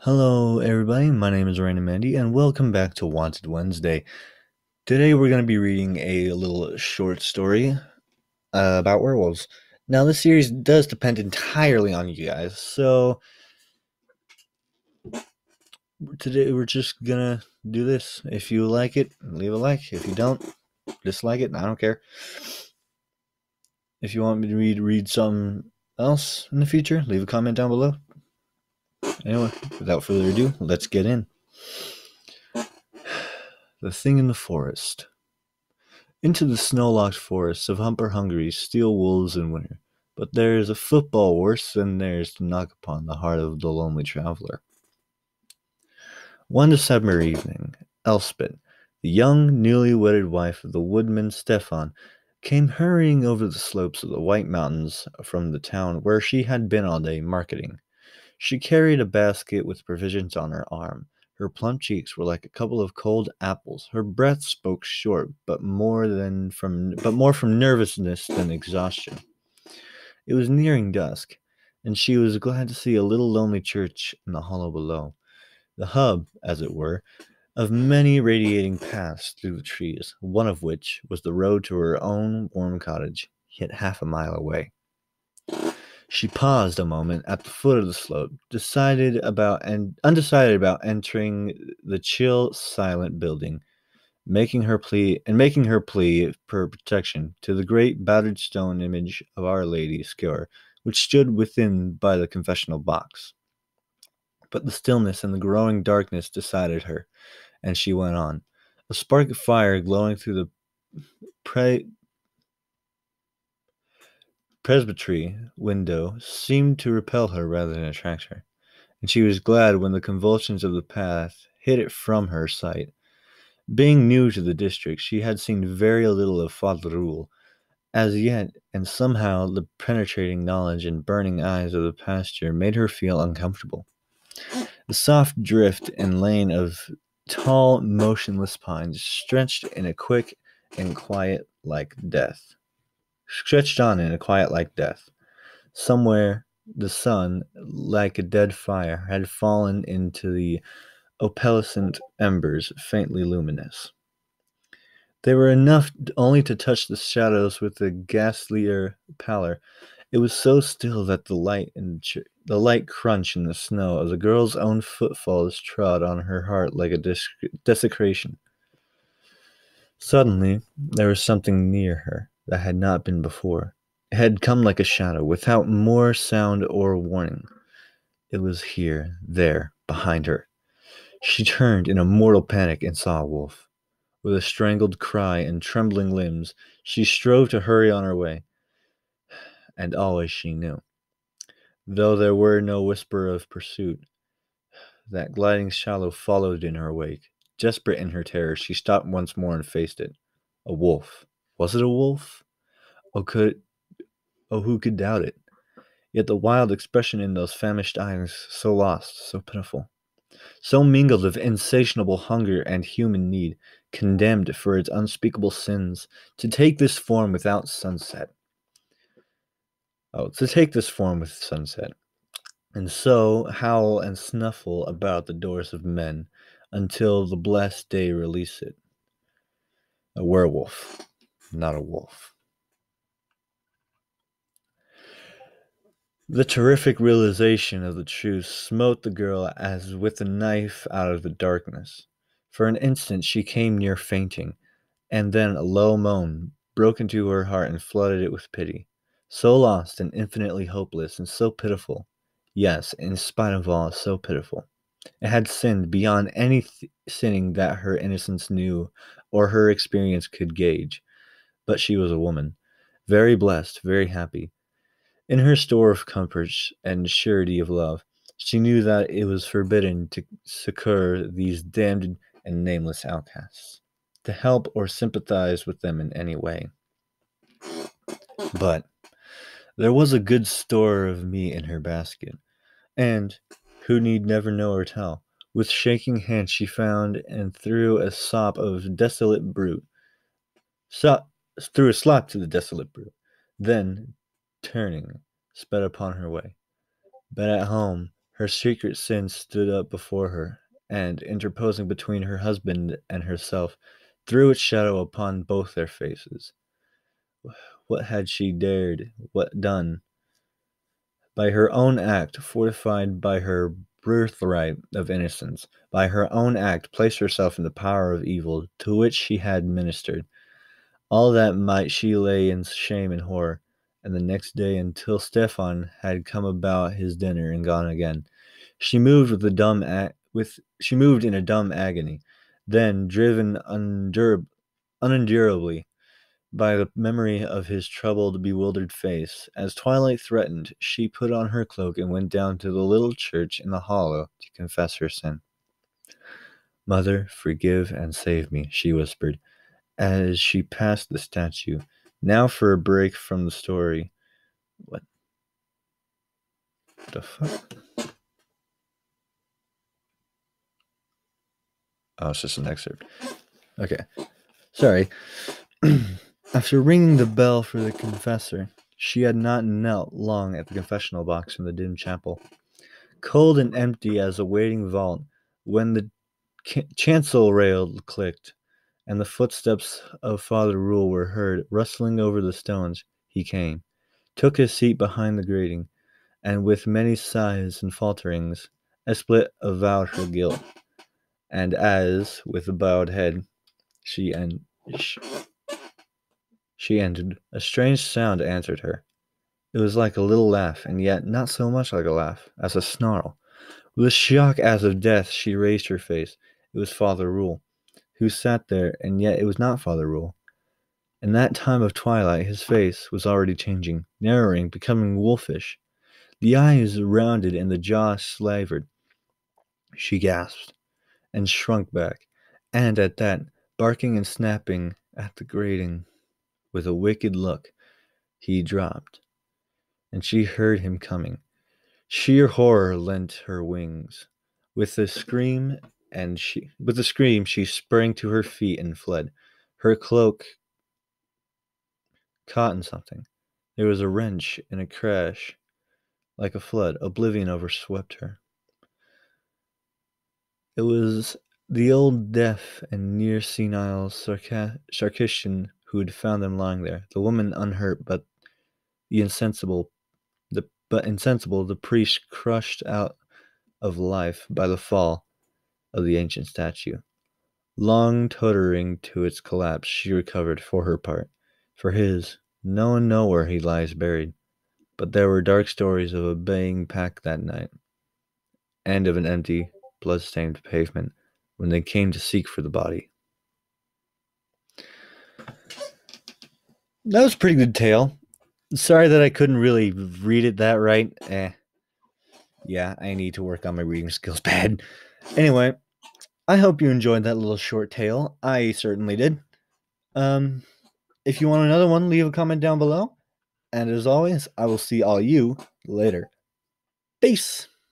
Hello, everybody. My name is Random Mandy, and welcome back to Wanted Wednesday. Today, we're going to be reading a little short story about werewolves. Now, this series does depend entirely on you guys, so today we're just gonna do this. If you like it, leave a like. If you don't, dislike it. I don't care. If you want me to read something else in the future, leave a comment down below. Anyway, without further ado, let's get in. The Thing in the Forest. Into the snow-locked forests of Humper Hungary steal wolves in winter, but there is a football worse than theirs to knock upon the heart of the lonely traveler. One December evening, Elspeth, the young, newly wedded wife of the woodman Stefan, came hurrying over the slopes of the White Mountains from the town where she had been all day marketing. She carried a basket with provisions on her arm. Her plump cheeks were like a couple of cold apples. Her breath spoke short, but more from nervousness than exhaustion. It was nearing dusk, and she was glad to see a little lonely church in the hollow below, the hub, as it were, of many radiating paths through the trees, one of which was the road to her own warm cottage, yet half a mile away. She paused a moment at the foot of the slope, undecided about entering the chill, silent building, making her plea for protection to the great battered stone image of Our Lady Scior, which stood within by the confessional box. But the stillness and the growing darkness decided her, and she went on. A spark of fire glowing through the pre- presbytery window seemed to repel her rather than attract her, and she was glad when the convulsions of the path hid it from her sight. Being new to the district, she had seen very little of Father Rule as yet, and somehow the penetrating knowledge and burning eyes of the pasture made her feel uncomfortable. The soft drift and lane of tall, motionless pines stretched on in a quiet like death. Somewhere the sun, like a dead fire, had fallen into the opalescent embers, faintly luminous. They were enough only to touch the shadows with a ghastlier pallor. It was so still that the light crunch in the snow of the girl's own footfalls trod on her heart like a desecration. Suddenly, there was something near her that had not been before. It had come like a shadow, without more sound or warning. It was here, there, behind her. She turned in a mortal panic and saw a wolf. With a strangled cry and trembling limbs, she strove to hurry on her way, and always she knew. Though there were no whisper of pursuit, that gliding shadow followed in her wake. Desperate in her terror, she stopped once more and faced it. A wolf. Was it a wolf? Oh, who could doubt it? Yet the wild expression in those famished eyes, so lost, so pitiful, so mingled of insatiable hunger and human need, condemned for its unspeakable sins, to take this form without sunset. To take this form with sunset, and so howl and snuffle about the doors of men until the blessed day release it. A werewolf, not a wolf. The terrific realization of the truth smote the girl as with a knife out of the darkness. For an instant she came near fainting, and then a low moan broke into her heart and flooded it with pity. So lost and infinitely hopeless and so pitiful. Yes, in spite of all, so pitiful. It had sinned beyond any sinning that her innocence knew or her experience could gauge. But she was a woman, very blessed, very happy. In her store of comforts and surety of love, she knew that it was forbidden to succor these damned and nameless outcasts, to help or sympathize with them in any way. But there was a good store of meat in her basket, and, who need never know or tell, with shaking hand she found and threw a slop to the desolate brute. Then, turning, sped upon her way. But at home, Her secret sin stood up before her, and, interposing between her husband and herself, threw its shadow upon both their faces. What had she dared, what done? By her own act, fortified by her birthright of innocence, by her own act, placed herself in the power of evil to which she had ministered. All that might she lay in shame and horror, and the next day, until Stefan had come about his dinner and gone again, she moved she moved in a dumb agony. Then, driven unendurably by the memory of his troubled, bewildered face, as twilight threatened, she put on her cloak and went down to the little church in the hollow to confess her sin. "Mother, forgive and save me," she whispered, as she passed the statue. Now for a break from the story. What the fuck? Oh, it's just an excerpt. Okay. Sorry. After ringing the bell for the confessor, she had not knelt long at the confessional box in the dim chapel, cold and empty as a waiting vault, when the chancel rail clicked, and the footsteps of Father Rule were heard rustling over the stones. He came, took his seat behind the grating, and with many sighs and falterings, Esplet avowed her guilt. And as, with a bowed head, she ended, a strange sound answered her. It was like a little laugh, and yet not so much like a laugh as a snarl. With a shock as of death, she raised her face. It was Father Rule, who sat there, and yet it was not Father Rule. In that time of twilight, his face was already changing, narrowing, becoming wolfish. The eyes rounded and the jaw slavered. She gasped and shrunk back, and at that, barking and snapping at the grating with a wicked look, he dropped, and she heard him coming. Sheer horror lent her wings. With a scream, she sprang to her feet and fled. Her cloak caught in something. There was a wrench and a crash. Like a flood, oblivion overswept her. It was the old deaf and near senile Sarkisian who had found them lying there. The woman unhurt, but insensible, the priest crushed out of life by the fall of the ancient statue. Long tottering to its collapse, she recovered for her part. For his, no one knows where he lies buried. But there were dark stories of a baying pack that night, and of an empty, blood-stained pavement when they came to seek for the body. That was a pretty good tale. Sorry that I couldn't really read it that right. Yeah, I need to work on my reading skills bad. Anyway, I hope you enjoyed that little short tale. I certainly did. If you want another one, leave a comment down below. And as always, I will see all you later. Peace!